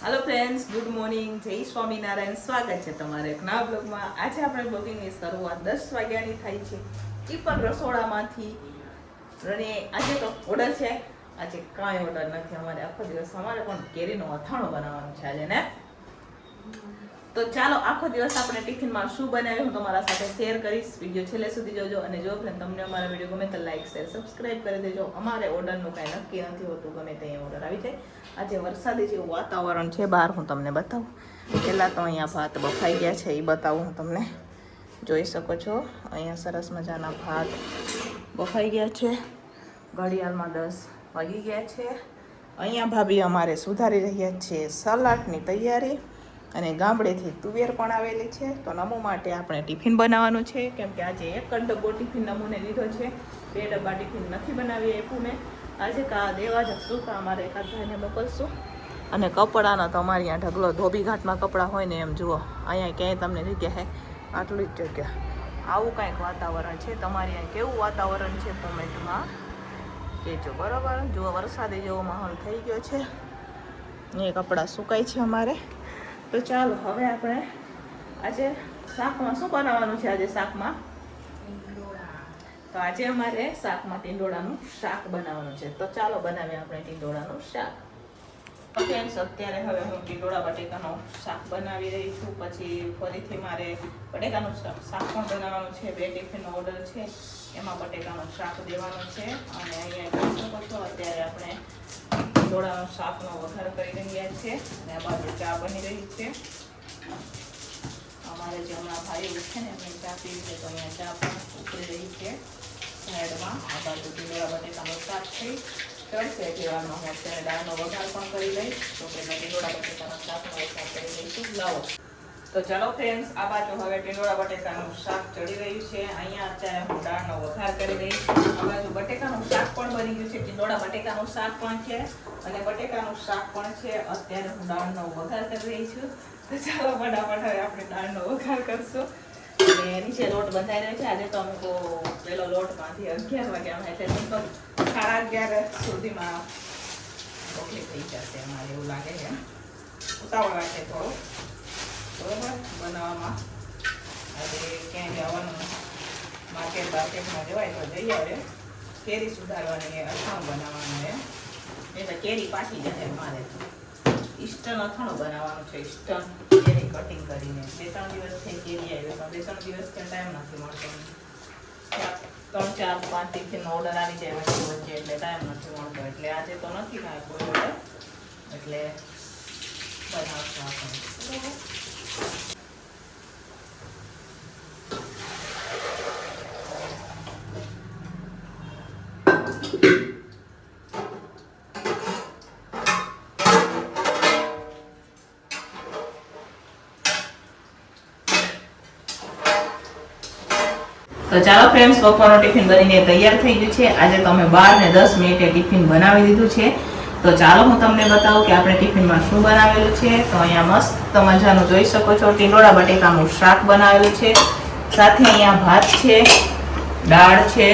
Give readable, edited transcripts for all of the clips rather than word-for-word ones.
Hello friends, good morning, जय स्वामीनारायण। स्वागत है તમારે એક નવા બ્લોગમાં। આજે આપણે બ્લોગિંગની શરૂઆત 10 વાગ્યાની થાય છે, એ પણ રસોડામાંથી। અને આજે તો ઓર્ડર છે, આજે કાંઈ ઓર્ડર નથી અમારે આખો દિવસ। અમારે પણ કેરીનો અથાણો બનાવવાનો છે આજે ને। તો ચાલો આખો દિવસ આપણે ટિફિનમાં શું બનાવ્યું હું તમારા સાથે શેર કરીશ। વિડીયો છેલ્લે સુધી જોજો અને જો ફ્રેન્ડ તમને અમારા વિડીયો ગમે તો લાઈક શેર સબસ્ક્રાઇબ કરી દેજો। અમારે ઓર્ડરનું કાંઈ નક્કી નથી હોતું, ગમે તે ઓર્ડર આવી જાય। આજે વરસાદી જેવું વાતાવરણ છે બહાર, હું તમને બતાવું। પહેલાં તો અહીંયા ભાત બફાઈ ગયા છે, એ બતાવું હું તમને। જોઈ શકો છો અહીંયા સરસ મજાના ભાત બફાઈ ગયા છે। ઘડિયાળમાં 10 વાગી ગયા છે। અહીંયા ભાભી અમારે સુધારી રહ્યા છે સલાડની તૈયારી। અને ગામડેથી તુવેર પણ આવેલી છે, તો નમુ માટે આપણે ટિફિન બનાવવાનું છે, કેમ કે આજે એક જ ડબ્બો ટિફિન નમુને લીધો છે, 2 ડબ્બા ટિફિન નથી બનાવી આપ્યું મેં। આજે દેવા જશું તો અમારે એકાદ ભાઈને મોકલશું। અને કપડાનો તો અમારે અહીંયા ઢગલો ધોબીઘાટમાં કપડાં હોય ને એમ જુઓ, અહીંયા ક્યાંય તમને જગ્યા છે આટલી જ જગ્યા। આવું કાંઈક વાતાવરણ છે, તમારે અહીંયા કેવું વાતાવરણ છે કોમેન્ટમાં કહેજો, બરાબર। જુઓ વરસાદી જેવો માહોલ થઈ ગયો છે, એ કપડાં સુકાય છે અમારે। તો ચાલો હવે આપણે આજે શાકમાં શું બનાવવાનું છે। આજે શાકમાં તો આજે અમારે શાકમાં ટીંડોળાનું શાક બનાવવાનું છે। તો ચાલો બનાવીએ આપણે ટીંડોળાનું શાક। ફ્રેન્ડ્સ અત્યારે હવે હું ટીંડોળા બટેકાનું શાક બનાવી રહી છું। પછી ફરીથી મારે બટેકાનું શાક પણ બનાવવાનું છે। 2 ટિફિનનો ઓર્ડર છે, એમાં બટેકાનું શાક દેવાનું છે। અને અહીંયા જોઈ શકો છો અત્યારે આપણે ટીંડોળાનું શાકનો વઘાર કરી રહ્યા છે, અને આ બાજુ ચા બની રહી છે। અમારે જે હમણાં ભાઈ ઉઠે ને એમને ચા પીવી છે, તો અહીંયા ચા પણ ઉકળી રહી છે સાઈડમાં। આ બાજુ ટીંડોળા બટેકાનું શાક થઈ ચડશે જેવામાં હું અત્યારે દાળનો વઘાર પણ કરી લઈશ। તો પહેલાં ટીંડોળા બટેકાના શાકનો વઘાર કરી લઈશું, લાવો। તો ચાલો ફ્રેન્ડ્સ, આ બાજુ હવે ટીંડોળા બટેકાનું શાક ચડી રહ્યું છે, અહીંયા અત્યારે હું દાળનો વઘાર કરી દઈશ। આ બાજુ બટેકાનું શાક પણ બની ગયું છે, ટીંડોળા બટેકાનું શાક પણ છે અને બટેકાનું શાક પણ છે। અત્યારે હું દાળનો વઘાર કરી રહી છું। તો ચાલો ફટાફટ હવે આપણે દાળનો વઘાર કરશું। અને નીચે લોટ બંધાઈ રહ્યો છે। આજે તો અમુક પેલો લોટ માંથી 11 વાગ્યામાં, એટલે લગભગ 11:30 સુધીમાં રોટલી થઈ જશે અમારે, એવું લાગે છે। ઉતાવળ રાખે થોડું, બરોબર બનાવવામાં। આજે ક્યાંય જવાનું માર્કેટમાં જવાય તો જઈ આવે। કેરી સુધારવાની, અથાણું બનાવવાનું છે, એટલે કેરી પાકી જશે મારે। ઈસ્ટર્ન અથાણું બનાવવાનું છે, ઈસ્ટર્ન કેરી કટિંગ કરીને। 2-3 દિવસથી કેરી આવી, પણ 2-3 દિવસથી ટાઈમ નથી મળતો। 3-4-5 ટિફિનનો ઓર્ડર આવી જાય વચ્ચે, એટલે ટાઈમ નથી મળતો। એટલે આજે તો નથી કાંઈ કોઈ ઓર્ડર, એટલે બનાવશું આપણે, બરાબર। તો ચાલો ફ્રેન્ડ્સ, બપોરનું ટિફિન બનીને તૈયાર થઈ ગયું છે। આજે તો અમે 12 ને 10 મિનિટે ટિફિન બનાવી દીધું છે। તો ચાલો હું તમને બતાવું કે આપણે ટિફિનમાં શું બનાવેલું છે। તો અહીંયા મસ્ત મજાનું જોઈ શકો છો ટીંડોળા બટેકાનું શાક બનાવેલું છે, સાથે અહીંયા ભાત છે, દાળ છે,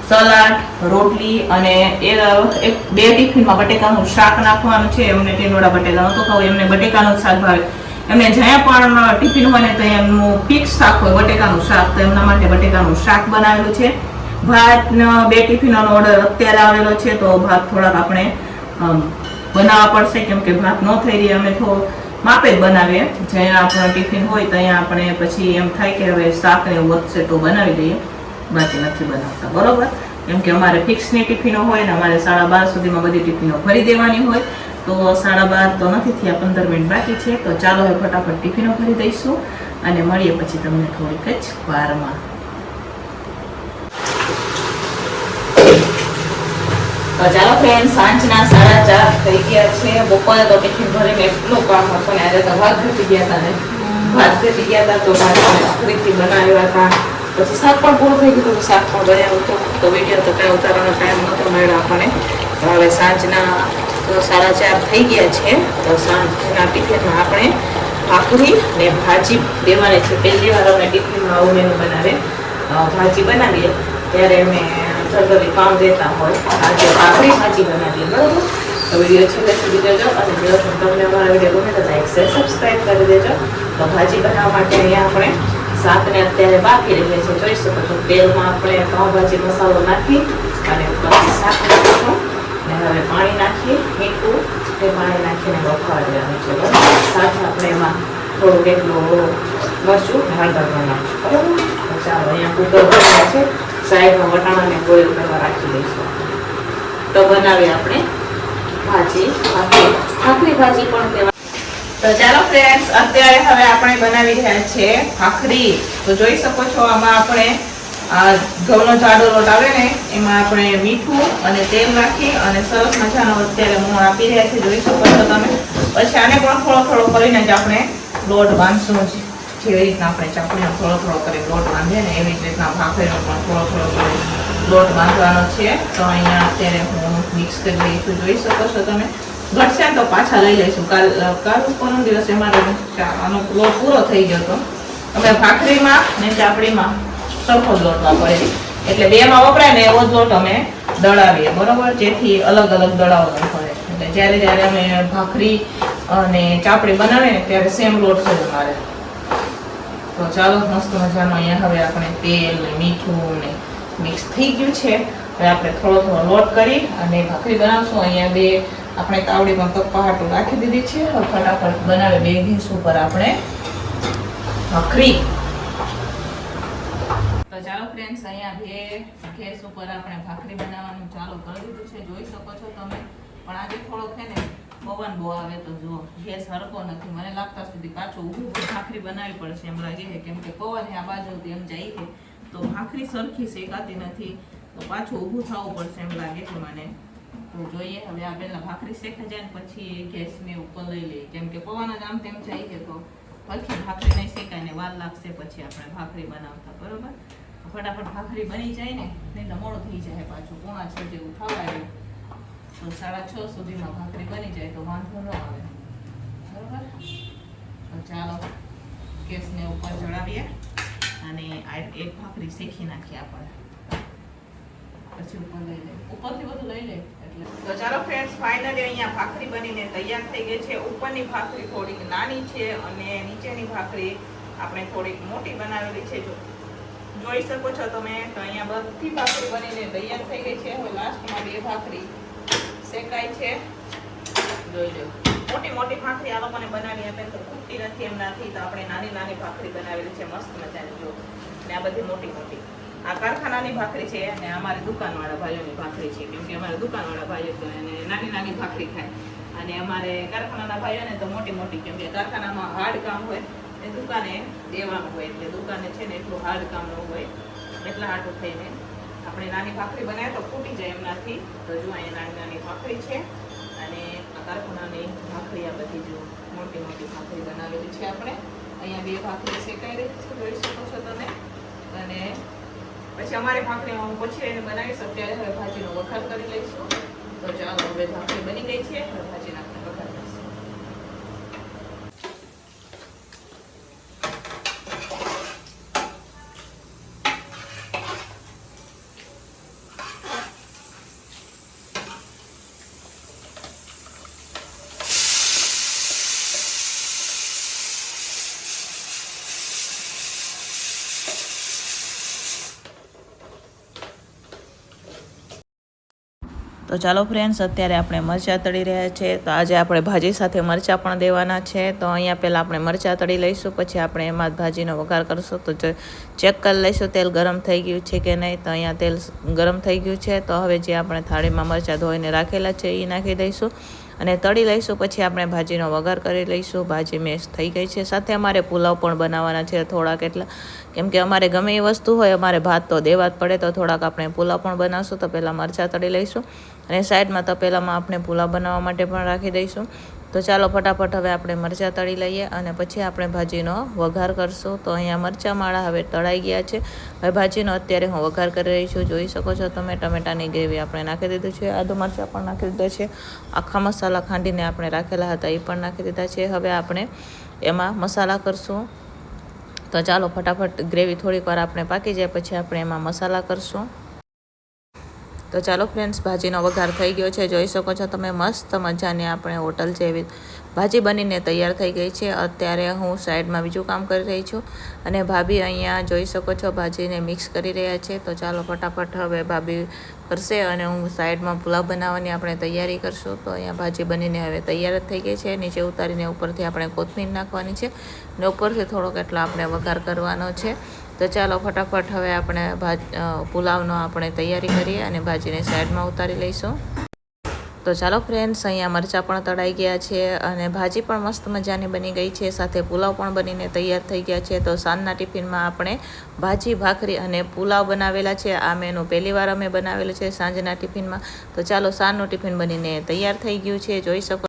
સલાડ, રોટલી, અને 2 ટિફિનમાં બટેકાનું શાક નાખવાનું છે। એમને ટીંડોળા બટેકા નહોતું ખાવું, એમને બટેકાનું શાક ભાવે। એમને જ્યાં પણ ટિફિન હોય ને તો એમનું ફિક્સ શાક હોય બટેકાનું શાક, તો એમના માટે બટેકાનું શાક બનાવેલું છે। ભાત 2 ટિફિનનો ઓર્ડર અત્યારે આવેલો છે, તો ભાત થોડાક આપણે બનાવવા પડશે, કેમ કે ભાત ન થઈ રહી, અમે થોડું માપે જ બનાવીએ। જ્યાં આપણો ટિફિન હોય ત્યાં આપણે પછી એમ થાય કે હવે શાક ને એવું વધશે તો બનાવી દઈએ, બાકી નથી બનાવતા, બરોબર। કેમ કે અમારે ફિક્સની ટિફિનો હોય ને, અમારે 12:30 સુધીમાં બધી ટિફિનો ભરી દેવાની હોય, તો 12:30 તો નથી થયા, 15 મિનિટ બાકી છે। તો ચાલો હવે ફટાફટ ટિફિનો ભરી દઈશું અને મળીએ પછી તમને થોડીક જ વારમાં। તો ચાલો ફ્રેન્ડ, સાંજના 4:30 થઈ ગયા છે। બપોરે તો ટિફિન ભરીને એટલું કામ હતું ને, આજે તો ભાત ઘટી ગયા હતા, તો ભાત ફરીથી બનાવ્યા હતા। પછી શાક પણ પૂરું થઈ ગયું, શાક પણ બનાવ્યું હતું, તો વિડીયો તો કાંઈ ઉતારવાનો ટાઈમ નહોતો મળ્યો આપણને। તો હવે સાંજના 4:30 થઈ ગયા છે। તો સાંજના ટિફિનમાં આપણે ભાખરી ને ભાજી દેવાની છે। પહેલી વાર અમે ટિફિનમાં આવું મેનુ બનાવે, ભાજી બનાવીએ ત્યારે અમે જનરલી કામ દેતા હોય, આજે ભાખરી ભાજી બનાવીએ, બરાબર। તો વિડીયો છેલ્લે સુધી જોજો અને જો તમને અમારા વિડીયો ગમે તો લાઈક શેર સબસ્ક્રાઈબ કરી દેજો. તો ભાજી બનાવવા માટે અહીંયા આપણે શાકને અત્યારે બાફી રહીએ છીએ. જોઈ શકો છો તેલમાં આપણે પાઉંભાજી મસાલો નાખી અને ઉપરથી શાક નાખીશું અને હવે પાણી નાખી મીઠું તે પાણી નાખીને બફાવા દેવાનું છે. બરાબર, સાથે આપણે એમાં થોડુંક એટલું મરચું હળદર નાખીશું. બરાબર, તો ચાલો અહીંયા કુકર ભરેલા છે, સાઈડમાં વટાણાને બોઇલ કરવા રાખી દઈશું. તો બનાવીએ આપણે ભાજી, ભાખરી ભાજી પણ કહેવાય. તો ચાલો ફ્રેન્ડ્સ, અત્યારે હવે આપણે બનાવી રહ્યા છે ભાખરી. તો જોઈ શકો છો આમાં આપણે ઘઉંનો જાડો લોટ આવે ને એમાં આપણે મીઠું અને તેલ નાખી અને સરસ મજાનો અત્યારે મોણ આપી રહ્યા છે. જોઈ શકો છો તમે. પછી આને પણ થોડો થોડો કરીને જ આપણે લોટ બાંધશું. જેવી રીતના આપણે ચાકુને થોડો થોડો કરી લોટ બાંધીએ ને એવી જ રીતના ભાખરીનો પણ થોડો થોડો કરી લોટ બાંધવાનો છે. તો અહીંયા અત્યારે હું મિક્સ કરી રહી છું. જોઈ શકો છો તમે. ઘટશે ને તો પાછા લઈ લઈશું. કાલ પરમ દિવસે મારે આનો લોટ પૂરો થઈ ગયો હતો. અમે ભાખરીમાં ને ચાપડીમાં સરખો જ લોટ વાપરીએ, એટલે બેમાં વપરાય ને એવો જ લોટ અમે દળાવીએ. બરોબર, જેથી અલગ અલગ દળાવવો પડે. એટલે જ્યારે અમે ભાખરી અને ચાપડી બનાવીએ ને ત્યારે સેમ લોટ છે અમારે. તો ચાલો, મસ્ત મજાનો અહીંયા હવે આપણે તેલ ને મીઠું ને મિક્સ થઈ ગયું છે. હવે આપણે થોડો થોડો લોટ કરી અને ભાખરી બનાવશું. અહીંયા બે આપણે તાવડીમાં તપહાટું રાખી દીધી છે. હવે ફટાફટ બનાવે બે ગેસ ઉપર આપણે ભાખરી. તો ચાલો ફ્રેન્ડ્સ, અહીંયા બે ગેસ ઉપર આપણે ભાખરી બનાવવાનું ચાલુ કરી દીધું છે. જોઈ શકો છો તમે. પણ આજે થોડોક છે ને પવન બહુ આવે તો જુઓ ગેસ હરકો નથી. મને લાગતા સુધી પાછું ઊભું ભાખરી બનાવવી પડશે એમ લાગે છે, કેમ કે પવન આ બાજુથી એમ જાય છે તો ભાખરી સરખી શેકાતી નથી. તો પાછું ઊભું થવું પડશે એમ લાગે છે મને. તો જોઈએ હવે આ પહેલા ભાખરી શેકાઈ જાય ને પછી ગેસને ઉપર લઈ લઈએ, કેમ કે પવન જ આમ તેમ જાય છે તો પછી ભાખરી નહીં શેકાય ને વાર લાગશે પછી આપણે ભાખરી બનાવતા. બરોબર, ફટાફટ ભાખરી બની જાય ને, નહીં તો મોડું થઈ જાય પાછું. 5:30 જેવું થવા આવ્યું તો 6:30 સુધીમાં ભાખરી બની જાય તો વાંધો ન આવે. બરોબર, તો ચાલો ગેસને ઉપર ચડાવીએ અને એક ભાખરી શેકી નાખીએ આપણે. પછી ઉપર લઈ લે, ઉપરથી બધું લઈ લે એટલે. તો ચાલો ફ્રેન્ડ્સ, ફાઇનલી અહીંયા ભાખરી બનીને તૈયાર થઈ ગઈ છે. ઉપરની ભાખરી થોડીક નાની છે અને નીચેની ભાખરી આપણે થોડીક મોટી બનાવેલી છે. જોઈ શકો છો તમે. તો અહીંયા બધી ભાખરી બનીને તૈયાર થઈ ગઈ છે. હવે લાસ્ટમાં બે ભાખરી શેકાય છે. જોઈ લો, મોટી મોટી ભાખરી આ લોકોને બનાવી આપે તો ખૂટતી નથી એમનાથી. તો આપણે નાની નાની ભાખરી બનાવેલી છે મસ્ત મજાની. જો, ને આ બધી મોટી મોટી આ કારખાનાની ભાખરી છે અને અમારી દુકાનવાળા ભાઈઓની ભાખરી છે, કેમ કે અમારે દુકાનવાળા ભાઈઓ તો એને નાની નાની ભાખરી ખાય અને અમારે કારખાનાના ભાઈઓને તો મોટી મોટી, કેમ કે કારખાનામાં હાર્ડ કામ હોય એ દુકાને દેવાનું હોય, એટલે દુકાને છે ને એટલું હાર્ડ કામ ન હોય, એટલા હાટું થઈને આપણે નાની ભાખરી બનાવે તો ફૂટી જાય એમનાથી. તો જો અહીંયા નાની નાની ભાખરી છે અને આ કારખાનાની ભાખરી આ બધી જો મોટી મોટી ભાખરી બનાવેલી છે આપણે. અહીંયા બે ભાખરી શેકાઈ રહી છે, જોઈ શકો છો તમે. અને પછી અમારી ભાખરી હું પછી એને બનાવીશ. અત્યારે હવે ભાજીનો વઘાર કરી લઈશું. તો ચાલો, હવે ભાખરી બની ગઈ છે, હવે ભાજીનો આપણે વઘાર કરીશું. તો ચાલો ફ્રેન્ડ્સ, અત્યારે આપણે મરચાં તળી રહ્યા છે. તો આજે આપણે ભાજી સાથે મરચાં પણ દેવાના છે. તો અહીંયા પહેલાં આપણે મરચાં તળી લઈશું, પછી આપણે એમાં જ ભાજીનો વઘાર કરીશું. તો ચેક કરી લઈશું તેલ ગરમ થઈ ગયું છે કે નહીં. તો અહીંયા તેલ ગરમ થઈ ગયું છે. તો હવે જે આપણે થાળીમાં મરચાં ધોઈને રાખેલા છે એ નાખી દઈશું અને તળી લઈશું. પછી આપણે ભાજીનો વઘાર કરી લઈશું. ભાજી મેશ થઈ ગઈ છે. સાથે અમારે પુલાવ પણ બનાવવાના છે થોડાક એટલા, કેમ કે અમારે ગમે એ વસ્તુ હોય અમારે ભાત તો દેવા જ પડે. તો થોડાક આપણે પુલાવ પણ બનાવશું. તો પહેલાં મરચાં તળી લઈશું અને સાઈડમાં તપેલામાં આપણે પુલાવ બનાવવા માટે પણ રાખી દઈશું. તો ચાલો ફટાફટ હવે આપણે મરચાં તળી લઈએ અને પછી આપણે ભાજીનો વઘાર કરશું. તો અહીંયા મરચાં માળા હવે તળાઈ ગયા છે. હવે ભાજીનો અત્યારે હું વઘાર કરી રહી છું. જોઈ શકો છો તમે. ટમેટાની ગ્રેવી આપણે નાખી દીધું છે, આદુ મરચાં પણ નાખી દીધા છે, આખા મસાલા ખાંડીને આપણે રાખેલા હતા એ પણ નાખી દીધા છે. હવે આપણે એમાં મસાલા કરશું. તો ચાલો ફટાફટ ગ્રેવી થોડીક વાર આપણે પાકી જાય પછી આપણે એમાં મસાલા કરશું. તો ચાલો ફ્રેન્ડ્સ, ભાજીનો વઘાર થઈ ગયો છે. જોઈ શકો છો તમે મસ્ત મજાની આપણે હોટલ જેવી ભાજી બનીને તૈયાર થઈ ગઈ છે. અત્યારે હું સાઈડમાં બીજું કામ કરી રહી છું અને ભાભી અહીંયા જોઈ શકો છો ભાજીને મિક્સ કરી રહ્યા છે. તો ચાલો ફટાફટ હવે ભાભી કરશે અને હું સાઈડમાં પુલાવ બનાવવાની આપણે તૈયારી કરશું. તો અહીંયા ભાજી બનીને હવે તૈયાર જ થઈ ગઈ છે. નીચે ઉતારીને ઉપરથી આપણે કોથમીર નાખવાની છે ને ઉપરથી થોડોક એટલો આપણે વઘાર કરવાનો છે. તો ચાલો ફટાફટ હવે આપણે પુલાવનો આપણે તૈયારી કરીએ અને ભાજીને સાઈડમાં ઉતારી લઈશું. તો ચાલો ફ્રેન્ડ્સ, અહીંયા મરચાં પણ તળાઈ ગયા છે અને ભાજી પણ મસ્ત મજાની બની ગઈ છે. સાથે પુલાવ પણ બનીને તૈયાર થઈ ગયા છે. તો સાંજના ટિફિનમાં આપણે ભાજી, ભાખરી અને પુલાવ બનાવેલા છે. આ મેનુ પહેલી વાર અમે બનાવેલું છે સાંજના ટિફિનમાં. તો ચાલો, સાંજનું ટિફિન બનીને તૈયાર થઈ ગયું છે. જોઈ શકો